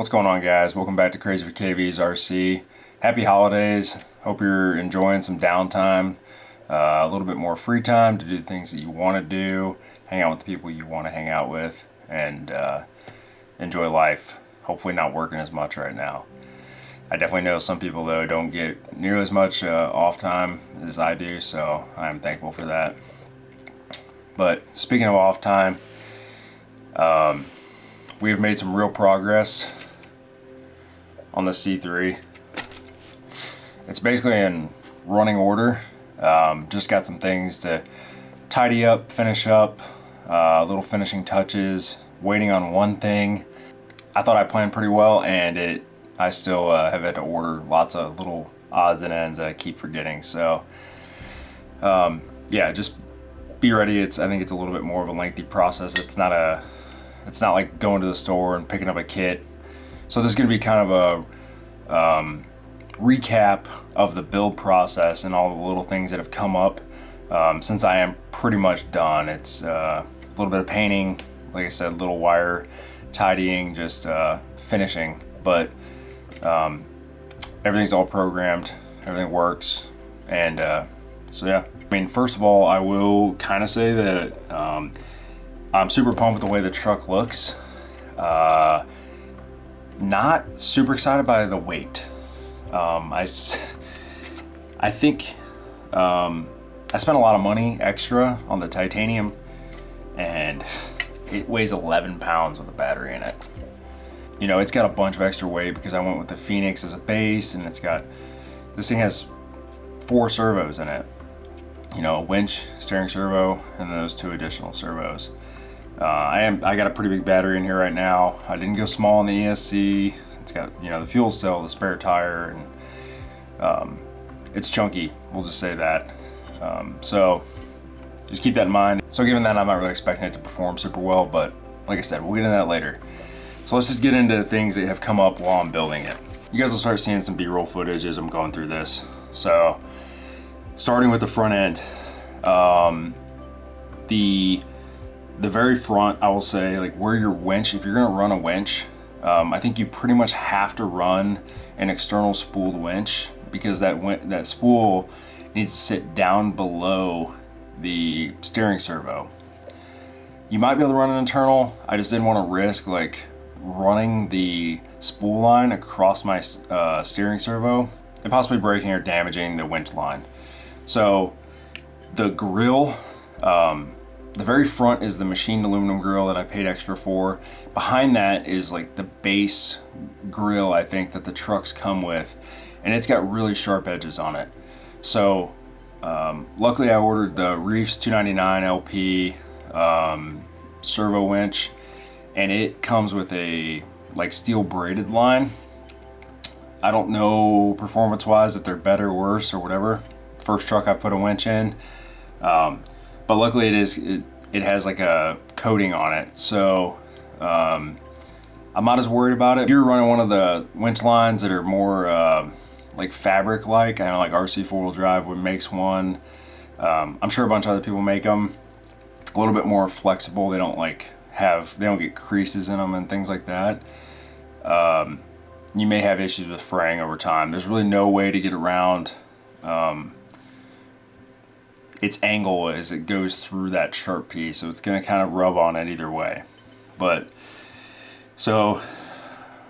What's going on, guys? Welcome back to Crazy for KV's RC. Happy holidays. Hope you're enjoying some downtime, a little bit more free time to do the things that you want to do, hang out with the people you want to hang out with, and enjoy life. Hopefully not working as much right now. I definitely know some people, though, don't get nearly as much off time as I do, so I'm thankful for that. But speaking of off time, we have made some real progress on the C3. It's basically in running order. Just got some things to tidy up, finish up, little finishing touches, waiting on one thing. I thought I planned pretty well, and I still have had to order lots of little odds and ends that I keep forgetting. So yeah, just be ready. I think it's a little bit more of a lengthy process. It's not like going to the store and picking up a kit. So this is going to be kind of a recap of the build process and all the little things that have come up since I am pretty much done. It's a little bit of painting, like I said, little wire tidying, just finishing. But everything's all programmed, everything works, and so yeah. I mean, first of all, I will kind of say that I'm super pumped with the way the truck looks. Not super excited by the weight. I think I spent a lot of money extra on the titanium, and it weighs 11 pounds with a battery in it. You know, it's got a bunch of extra weight because I went with the Phoenix as a base, and this thing has 4 servos in it. You know, a winch, steering servo, and those 2 additional servos. I got a pretty big battery in here right now. I didn't go small in the ESC. It's got, you know, the fuel cell, the spare tire, and it's chunky. We'll just say that. So just keep that in mind. So given that, I'm not really expecting it to perform super well, but like I said, we'll get into that later. So let's just get into things that have come up while I'm building it. You guys will start seeing some B-roll footage as I'm going through this. So starting with the front end, the very front, I will say, like where your winch, if you're gonna run a winch, I think you pretty much have to run an external spooled winch, because that spool needs to sit down below the steering servo. You might be able to run an internal. I just didn't want to risk like running the spool line across my steering servo and possibly breaking or damaging the winch line. So the grill, the very front is the machined aluminum grill that I paid extra for. Behind that is like the base grill, I think, that the trucks come with, and it's got really sharp edges on it. So luckily I ordered the Reefs 299 LP servo winch, and it comes with a like steel braided line. I don't know performance wise if they're better or worse or whatever. First truck I put a winch in. But luckily it has like a coating on it, so I'm not as worried about it. If you're running one of the winch lines that are more like fabric like, I know like RC 4-wheel drive makes one. I'm sure a bunch of other people make them. A little bit more flexible. They don't get creases in them and things like that. You may have issues with fraying over time. There's really no way to get around its angle as it goes through that sharp piece, so it's going to kind of rub on it either way. But so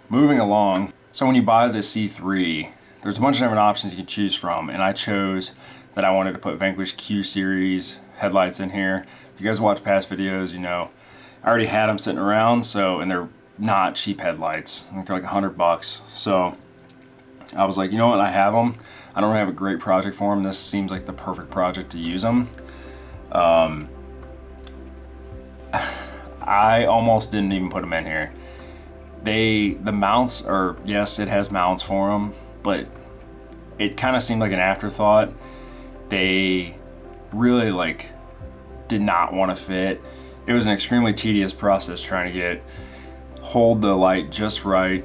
moving along, so when you buy the C3, there's a bunch of different options you can choose from, and I chose that I wanted to put Vanquish Q series headlights in here. If you guys watch past videos, you know I already had them sitting around, and they're not cheap headlights. I think they're like $100. So I was like, you know what, I have them. I don't have a great project for them. This seems like the perfect project to use them. I almost didn't even put them in here. The mounts are, yes, it has mounts for them, but it kind of seemed like an afterthought. They really did not want to fit. It was an extremely tedious process trying to hold the light just right,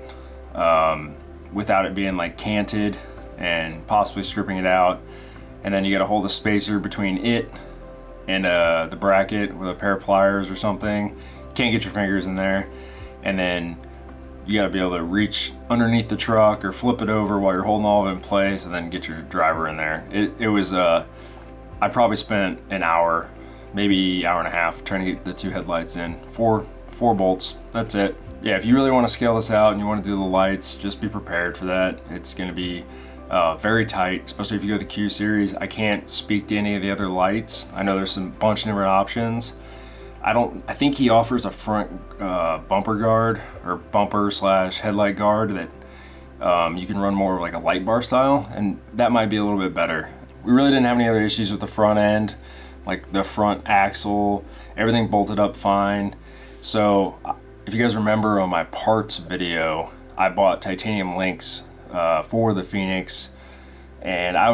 without it being canted and possibly stripping it out. And then you got to hold a spacer between it and the bracket with a pair of pliers or something. Can't get your fingers in there. And then you gotta be able to reach underneath the truck or flip it over while you're holding all of it in place and then get your driver in there. It was, I probably spent an hour, maybe hour and a half trying to get the 2 headlights in. Four bolts, that's it. Yeah, if you really want to scale this out and you want to do the lights, just be prepared for that. It's going to be very tight, especially if you go the Q series. I can't speak to any of the other lights. I know there's some bunch of different options. I think he offers a front bumper guard or bumper slash headlight guard that you can run more of like a light bar style, and that might be a little bit better. We really didn't have any other issues with the front end, like the front axle, everything bolted up fine. So if you guys remember on my parts video, I bought titanium links for the Phoenix, and I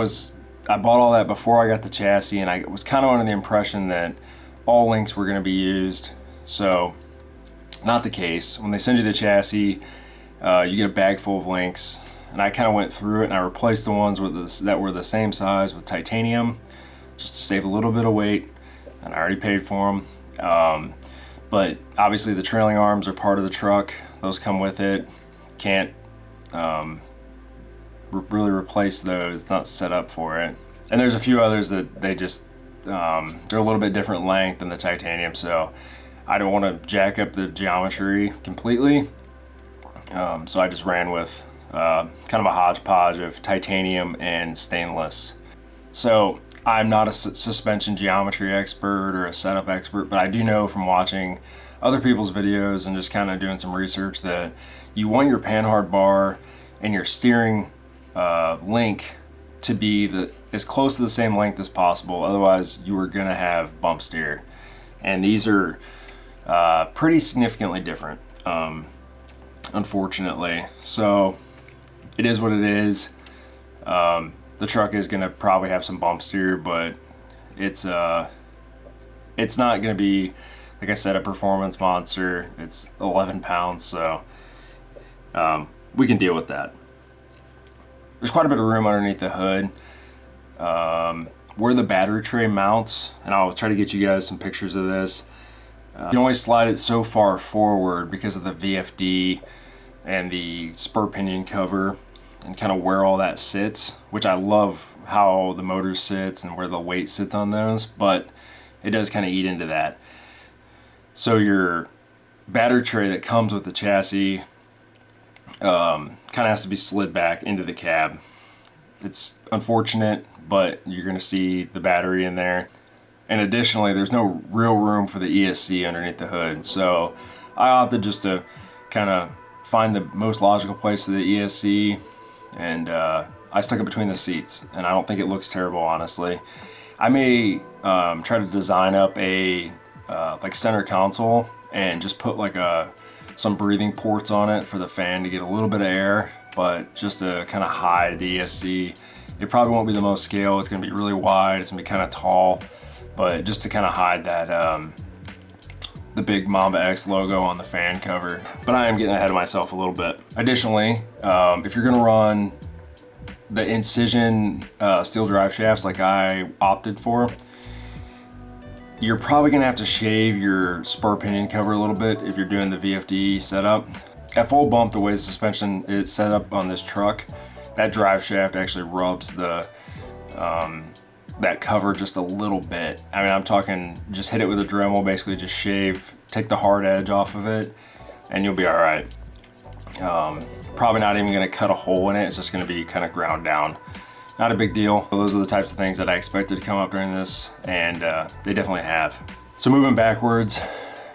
bought all that before I got the chassis, and I was kind of under the impression that all links were going to be used. So not the case. When they send you the chassis, you get a bag full of links, and I kind of went through it and I replaced the ones that were the same size with titanium, just to save a little bit of weight, and I already paid for them. But obviously the trailing arms are part of the truck. Those come with it. Can't really replace those. It's not set up for it. And there's a few others that they just, they're a little bit different length than the titanium, so I don't want to jack up the geometry completely. So I just ran with kind of a hodgepodge of titanium and stainless. So I'm not a suspension geometry expert or a setup expert, but I do know from watching other people's videos and just kind of doing some research that you want your panhard bar and your steering link to be as close to the same length as possible. Otherwise, you are going to have bump steer. And these are pretty significantly different, unfortunately. So it is what it is. The truck is going to probably have some bump steer, but it's not going to be, like I said, a performance monster. It's 11 pounds, so we can deal with that. There's quite a bit of room underneath the hood. Where the battery tray mounts, and I'll try to get you guys some pictures of this, you can only slide it so far forward because of the VFD and the spur pinion cover and kind of where all that sits, which I love how the motor sits and where the weight sits on those, but it does kind of eat into that. So your battery tray that comes with the chassis kind of has to be slid back into the cab. It's unfortunate, but you're going to see the battery in there. And additionally, there's no real room for the ESC underneath the hood. So I opted just to kind of find the most logical place for the ESC, and I stuck it between the seats, and I don't think it looks terrible, honestly. I may try to design up a like center console and just put like some breathing ports on it for the fan to get a little bit of air, but just to kind of hide the ESC. It probably won't be the most scale. It's going to be really wide. It's going to be kind of tall, but just to kind of hide that the big Mamba X logo on the fan cover. But I am getting ahead of myself a little bit. Additionally, if you're going to run the Incision steel drive shafts like I opted for, you're probably going to have to shave your spur pinion cover a little bit if you're doing the VFD setup. At full bump, the way the suspension is set up on this truck, that drive shaft actually rubs the that cover just a little bit. I mean, I'm talking just hit it with a Dremel, basically just shave, take the hard edge off of it, and you'll be all right. Probably not even going to cut a hole in it. It's just going to be kind of ground down. Not a big deal. Those are the types of things that I expected to come up during this, and they definitely have. So moving backwards,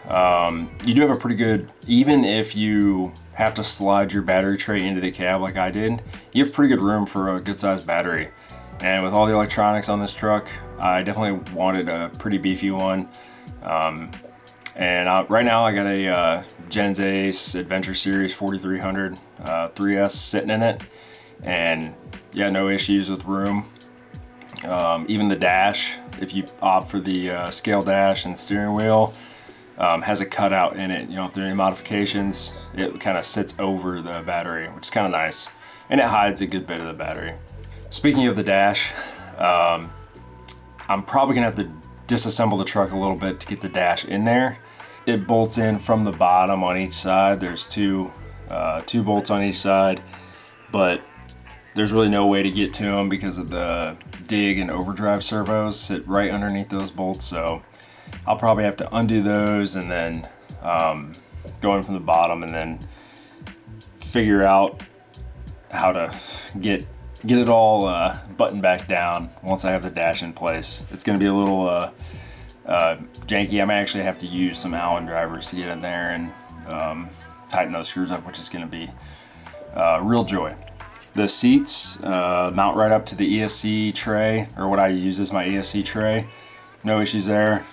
you do have a pretty good, even if you have to slide your battery tray into the cab like I did, you have pretty good room for a good sized battery. And with all the electronics on this truck, I definitely wanted a pretty beefy one. Right now I got a Gens Ace Adventure Series 4300 3S sitting in it, and yeah, no issues with room. Even the dash, if you opt for the scale dash and steering wheel, has a cutout in it. You don't have to do any modifications. It kind of sits over the battery, which is kind of nice, and it hides a good bit of the battery. Speaking of the dash, I'm probably gonna have to disassemble the truck a little bit to get the dash in there. It bolts in from the bottom on each side. There's two 2 bolts on each side, but there's really no way to get to them because of the dig and overdrive servos sit right underneath those bolts. So I'll probably have to undo those and then go in from the bottom and then figure out how to get it all buttoned back down once I have the dash in place. It's going to be a little janky. I may actually have to use some Allen drivers to get in there and tighten those screws up, which is going to be real joy. The seats mount right up to the ESC tray, or what I use as my ESC tray. No issues there.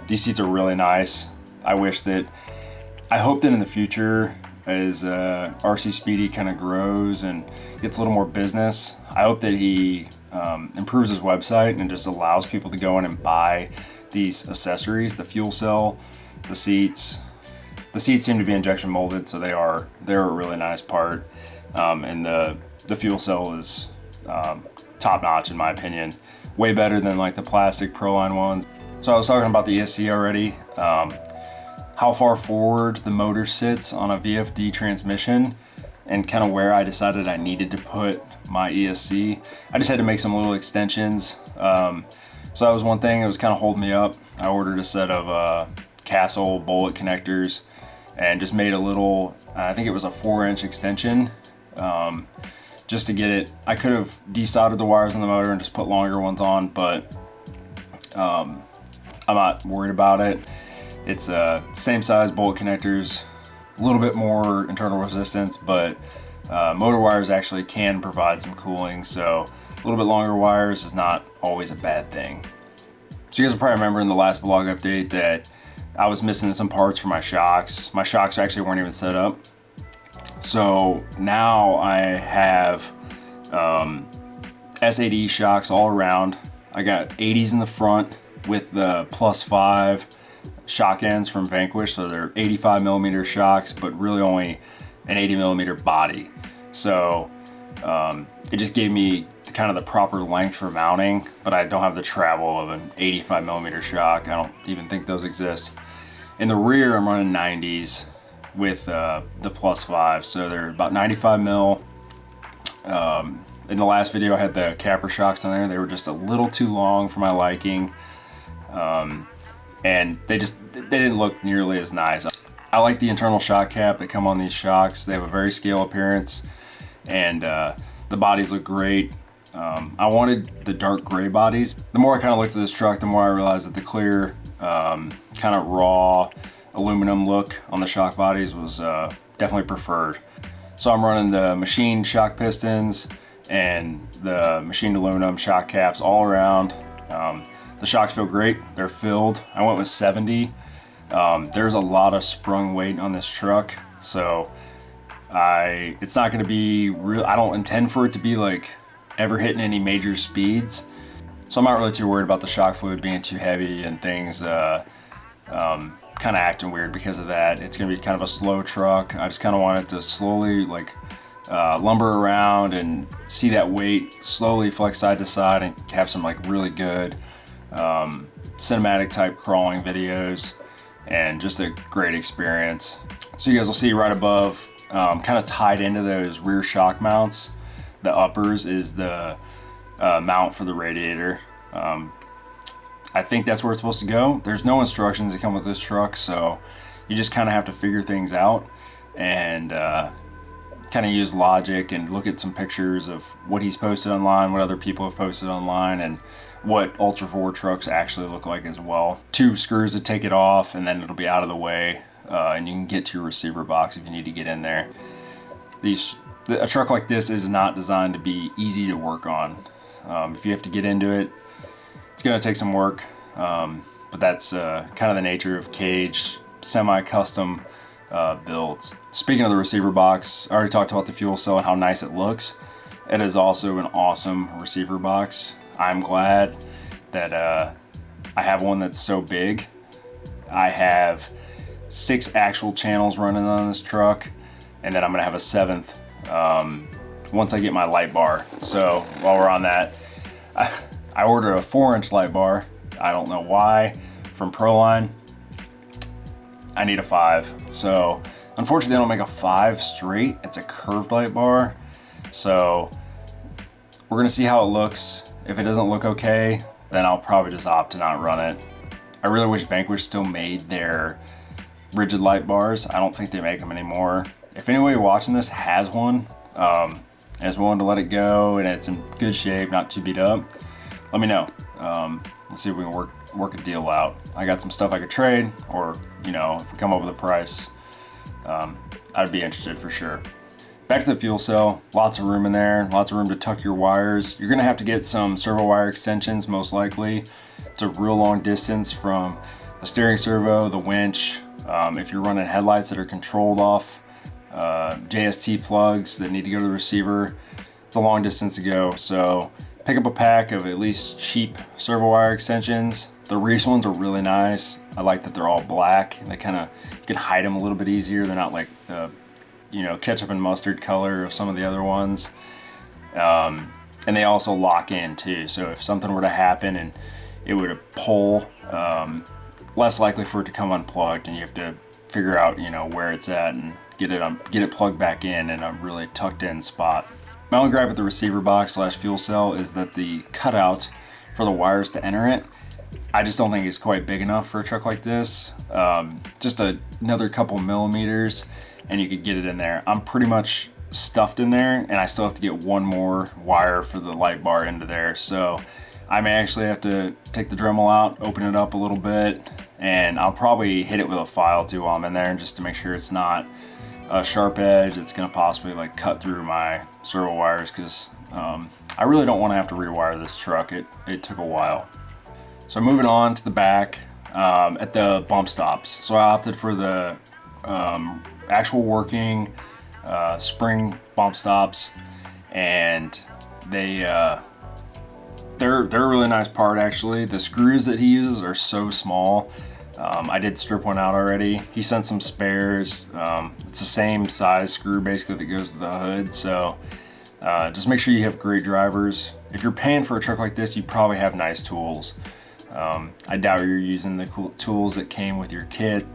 These seats are really nice. I hope that in the future, as RC Speedy kind of grows and gets a little more business, I hope that he improves his website and just allows people to go in and buy these accessories, the fuel cell, the seats. The seats seem to be injection molded, so they're a really nice part. And the fuel cell is top notch in my opinion, way better than like the plastic Proline ones. So I was talking about the ESC already. How far forward the motor sits on a VFD transmission and kind of where I decided I needed to put my ESC. I just had to make some little extensions. So that was one thing that was kind of holding me up. I ordered a set of Castle bullet connectors and just made a little, I think it was a 4-inch extension, just to get it. I could have desoldered the wires on the motor and just put longer ones on, but I'm not worried about it. It's same size bolt connectors, a little bit more internal resistance, but motor wires actually can provide some cooling, so a little bit longer wires is not always a bad thing. So you guys will probably remember in the last blog update that I was missing some parts for my shocks. My shocks actually weren't even set up. So now I have S8E shocks all around. I got 80s in the front with the +5 shock ends from Vanquish, so they're 85 millimeter shocks, but really only an 80 millimeter body. So it just gave me kind of the proper length for mounting, but I don't have the travel of an 85 millimeter shock. I don't even think those exist. In the rear, I'm running 90s with the +5, so they're about 95 mil. In the last video, I had the capper shocks on there. They were just a little too long for my liking. And they didn't look nearly as nice. I like the internal shock cap that come on these shocks. They have a very scale appearance, and the bodies look great. I wanted the dark gray bodies. The more I kind of looked at this truck, the more I realized that the clear, kind of raw aluminum look on the shock bodies was definitely preferred. So I'm running the machined shock pistons and the machined aluminum shock caps all around. The shocks feel great. They're filled. I went with 70. There's a lot of sprung weight on this truck, so it's not going to be real. I don't intend for it to be like ever hitting any major speeds, so I'm not really too worried about the shock fluid being too heavy and things kind of acting weird because of that. It's going to be kind of a slow truck. I just kind of want it to slowly like lumber around and see that weight slowly flex side to side and have some like really good cinematic type crawling videos and just a great experience. So you guys will see right above, kind of tied into those rear shock mounts, the uppers is the mount for the radiator. I think that's where it's supposed to go. There's no instructions that come with this truck, so you just kind of have to figure things out and kind of use logic and look at some pictures of what he's posted online, what other people have posted online, and what Ultra 4 trucks actually look like as well. 2 screws to take it off, and then it'll be out of the way, and you can get to your receiver box if you need to get in there. A truck like this is not designed to be easy to work on. If you have to get into it, it's going to take some work, but that's kind of the nature of caged, semi-custom builds. Speaking of the receiver box, I already talked about the fuel cell and how nice it looks. It is also an awesome receiver box. I'm glad that I have one that's so big. I have 6 actual channels running on this truck, and then I'm gonna have a 7th once I get my light bar. So while we're on that, I ordered a 4-inch light bar. I don't know why, from Proline. I need a 5. So I'm Unfortunately, they don't make a 5 straight. It's a curved light bar. So we're gonna see how it looks. If it doesn't look okay, then I'll probably just opt to not run it. I really wish Vanquish still made their rigid light bars. I don't think they make them anymore. If anybody watching this has one and is willing to let it go and it's in good shape, not too beat up, let me know. Let's see if we can work a deal out. I got some stuff I could trade, or you know, if we come up with a price, I'd be interested for sure. Back to the fuel cell, lots of room in there, lots of room to tuck your wires. You're gonna have to get some servo wire extensions most likely. It's a real long distance from the steering servo, the winch. If you're running headlights that are controlled off JST plugs that need to go to the receiver, it's a long distance to go. So pick up a pack of at least cheap servo wire extensions. The Reese ones are really nice. I like that they're all black. They kind of, you can hide them a little bit easier. They're not like the, you know, ketchup and mustard color of some of the other ones. And they also lock in too. So if something were to happen and it would pull, less likely for it to come unplugged, and you have to figure out, you know, where it's at and get it plugged back in a really tucked in spot. My only gripe with the receiver box / fuel cell is that the cutout for the wires to enter it, I just don't think it's quite big enough for a truck like this. Just another couple millimeters and you could get it in there. I'm pretty much stuffed in there, and I still have to get one more wire for the light bar into there. So I may actually have to take the Dremel out, open it up a little bit, and I'll probably hit it with a file too while I'm in there, just to make sure it's not a sharp edge that's gonna possibly like cut through my servo wires, because I really don't want to have to rewire this truck. It took a while. So moving on to the back at the bump stops. So I opted for the actual working spring bump stops, and they're a really nice part actually. The screws that he uses are so small. I did strip one out already. He sent some spares. It's the same size screw basically that goes to the hood. So just make sure you have great drivers. If you're paying for a truck like this, you probably have nice tools. I doubt you're using the cool tools that came with your kit.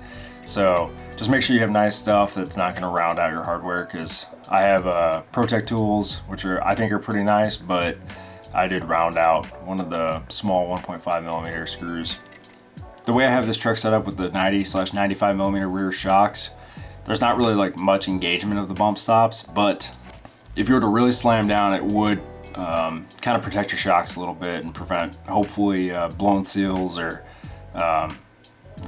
So just make sure you have nice stuff that's not gonna round out your hardware, because I have Protec tools, which I think are pretty nice, but I did round out one of the small 1.5 millimeter screws. The way I have this truck set up with the 90/95 millimeter rear shocks, there's not really like much engagement of the bump stops, but if you were to really slam down, it would kind of protect your shocks a little bit and prevent, hopefully, blown seals or, you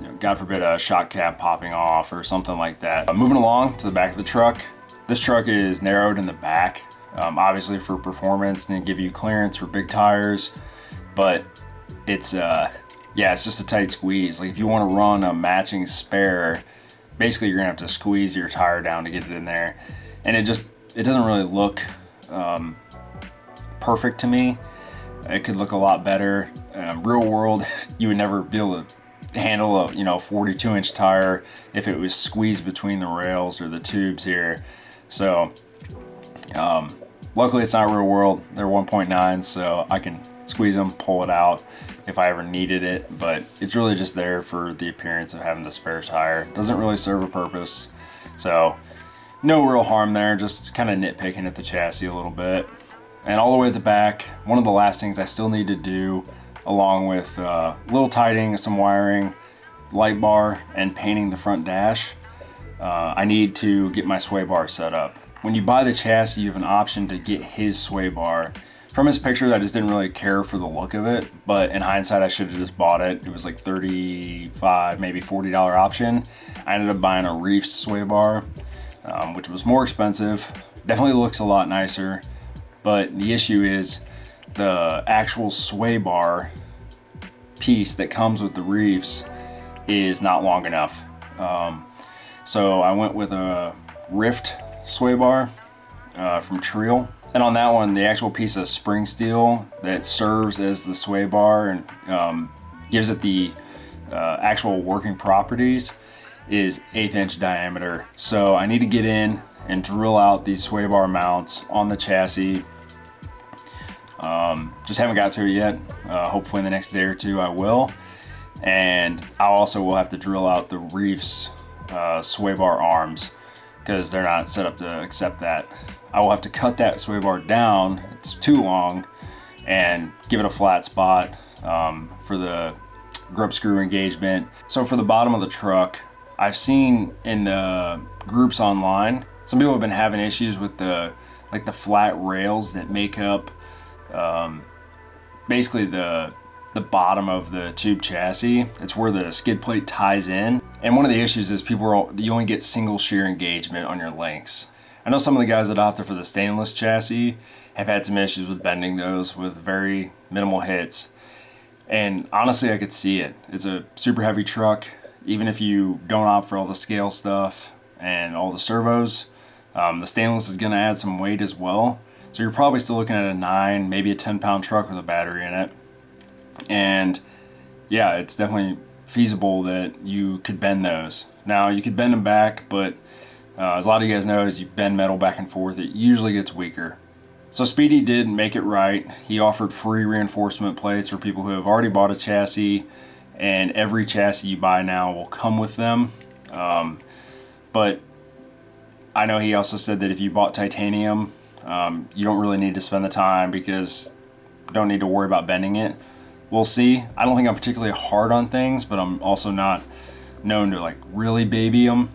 know, God forbid, a shock cap popping off or something like that. Moving along to the back of the truck, this truck is narrowed in the back, obviously for performance and to give you clearance for big tires, but it's yeah, it's just a tight squeeze. Like if you want to run a matching spare, basically you're gonna have to squeeze your tire down to get it in there, and it doesn't really look perfect to me. It could look a lot better. Real world, you would never be able to handle a 42-inch tire if it was squeezed between the rails or the tubes here. So luckily it's not real world. They're 1.9, so I can squeeze them, pull it out if I ever needed it, but it's really just there for the appearance of having the spare tire. Doesn't really serve a purpose, so no real harm there, just kind of nitpicking at the chassis a little bit. And all the way at the back, one of the last things I still need to do, along with a little tightening, some wiring, light bar, and painting the front dash, I need to get my sway bar set up. When you buy the chassis, you have an option to get his sway bar. From his pictures, I just didn't really care for the look of it, but in hindsight, I should have just bought it. It was like $35, maybe $40 option. I ended up buying a Reefs sway bar, which was more expensive. Definitely looks a lot nicer, but the issue is the actual sway bar piece that comes with the Reefs is not long enough. So I went with a Rift sway bar from Triel. And on that one, the actual piece of spring steel that serves as the sway bar and gives it the actual working properties is 1/8 inch diameter. So I need to get in and drill out these sway bar mounts on the chassis. Just haven't got to it yet. Hopefully in the next day or two I will. And I also will have to drill out the Reefs sway bar arms. because they're not set up to accept that. I will have to cut that sway bar down, it's too long, and give it a flat spot for the grub screw engagement. So for the bottom of the truck, I've seen in the groups online, some people have been having issues with the flat rails that make up basically the bottom of the tube chassis. It's where the skid plate ties in. And one of the issues is you only get single shear engagement on your links. I know some of the guys that opted for the stainless chassis have had some issues with bending those with very minimal hits. And honestly, I could see it. It's a super heavy truck. Even if you don't opt for all the scale stuff and all the servos, the stainless is gonna add some weight as well. So you're probably still looking at a 9, maybe a 10-pound truck with a battery in it. And yeah, it's definitely feasible that you could bend those. Now you could bend them back, but as a lot of you guys know, as you bend metal back and forth, it usually gets weaker. So Speedy did make it right. He offered free reinforcement plates for people who have already bought a chassis, and every chassis you buy now will come with them. But I know he also said that if you bought titanium, you don't really need to spend the time because you don't need to worry about bending it. We'll see. I don't think I'm particularly hard on things, but I'm also not known to like really baby them.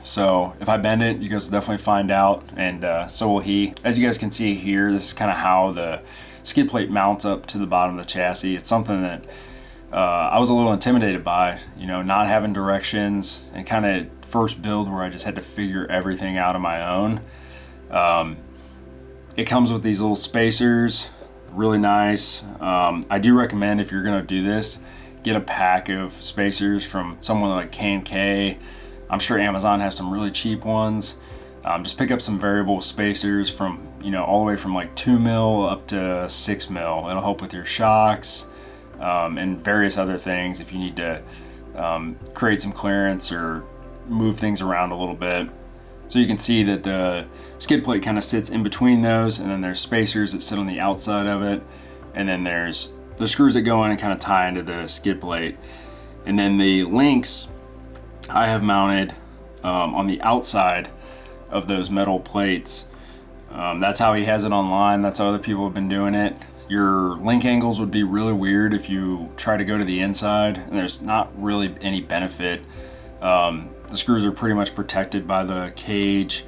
So if I bend it, you guys will definitely find out, and so will he. As you guys can see here, this is kind of how the skid plate mounts up to the bottom of the chassis. It's something that I was a little intimidated by, you know, not having directions and kind of first build where I just had to figure everything out on my own. It comes with these little spacers, really nice. I do recommend, if you're gonna do this, get a pack of spacers from someone like K&K. I'm sure Amazon has some really cheap ones. Just pick up some variable spacers from, you know, all the way from like 2 mil up to 6 mil. It'll help with your shocks and various other things if you need to create some clearance or move things around a little bit. So you can see that the skid plate kind of sits in between those, and then there's spacers that sit on the outside of it, and then there's the screws that go in and kind of tie into the skid plate. And then the links I have mounted on the outside of those metal plates. That's how he has it online. That's how other people have been doing it. Your link angles would be really weird if you try to go to the inside, and there's not really any benefit. The screws are pretty much protected by the cage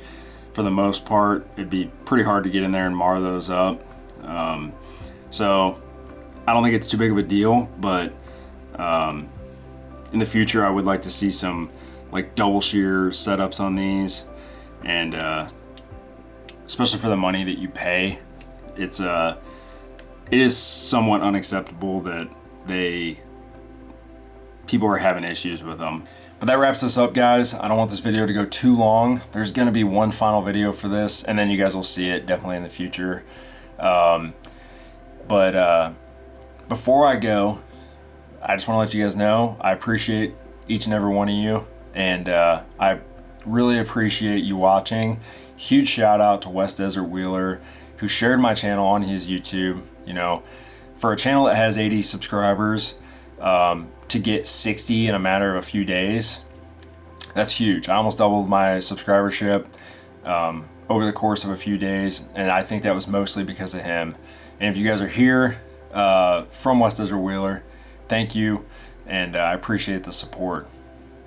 for the most part. It'd be pretty hard to get in there and mar those up. So I don't think it's too big of a deal, but in the future I would like to see some like double shear setups on these, and especially for the money that you pay, it is somewhat unacceptable that people are having issues with them. But that wraps this up, guys. I don't want this video to go too long. There's gonna be one final video for this, and then you guys will see it definitely in the future. Before I go, I just wanna let you guys know, I appreciate each and every one of you, and I really appreciate you watching. Huge shout out to West Desert Wheeler, who shared my channel on his YouTube. You know, for a channel that has 80 subscribers, to get 60 in a matter of a few days, that's huge. I almost doubled my subscribership over the course of a few days, and I think that was mostly because of him. And if you guys are here from West Desert Wheeler, thank you, and I appreciate the support.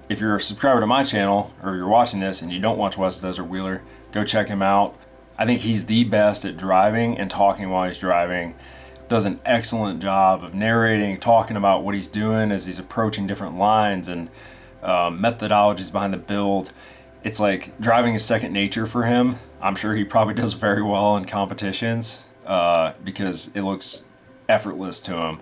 If you're a subscriber to my channel, or you're watching this and you don't watch West Desert Wheeler, go check him out. I think he's the best at driving and talking while he's driving. Does an excellent job of narrating, talking about what he's doing as he's approaching different lines and methodologies behind the build. It's like driving is second nature for him. I'm sure he probably does very well in competitions because it looks effortless to him.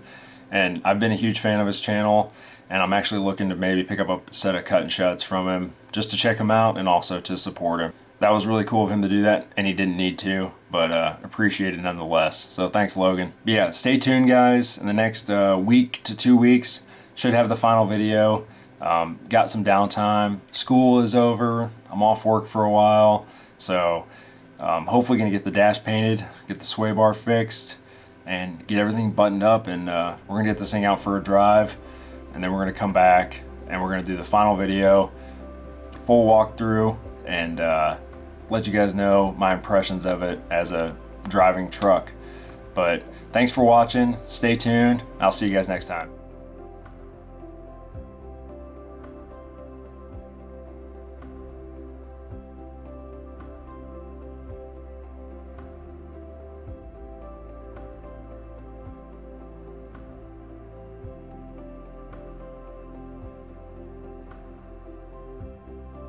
And I've been a huge fan of his channel, and I'm actually looking to maybe pick up a set of cut and shuts from him just to check him out and also to support him. That was really cool of him to do that, and he didn't need to, but appreciate it nonetheless. So thanks, Logan. But yeah, stay tuned, guys. In the next week to 2 weeks, should have the final video. Got some downtime. School is over. I'm off work for a while, so hopefully gonna get the dash painted, get the sway bar fixed, and get everything buttoned up, and we're gonna get this thing out for a drive, and then we're gonna come back and we're gonna do the final video, full walkthrough, and let you guys know my impressions of it as a driving truck. But thanks for watching. Stay tuned. I'll see you guys next time.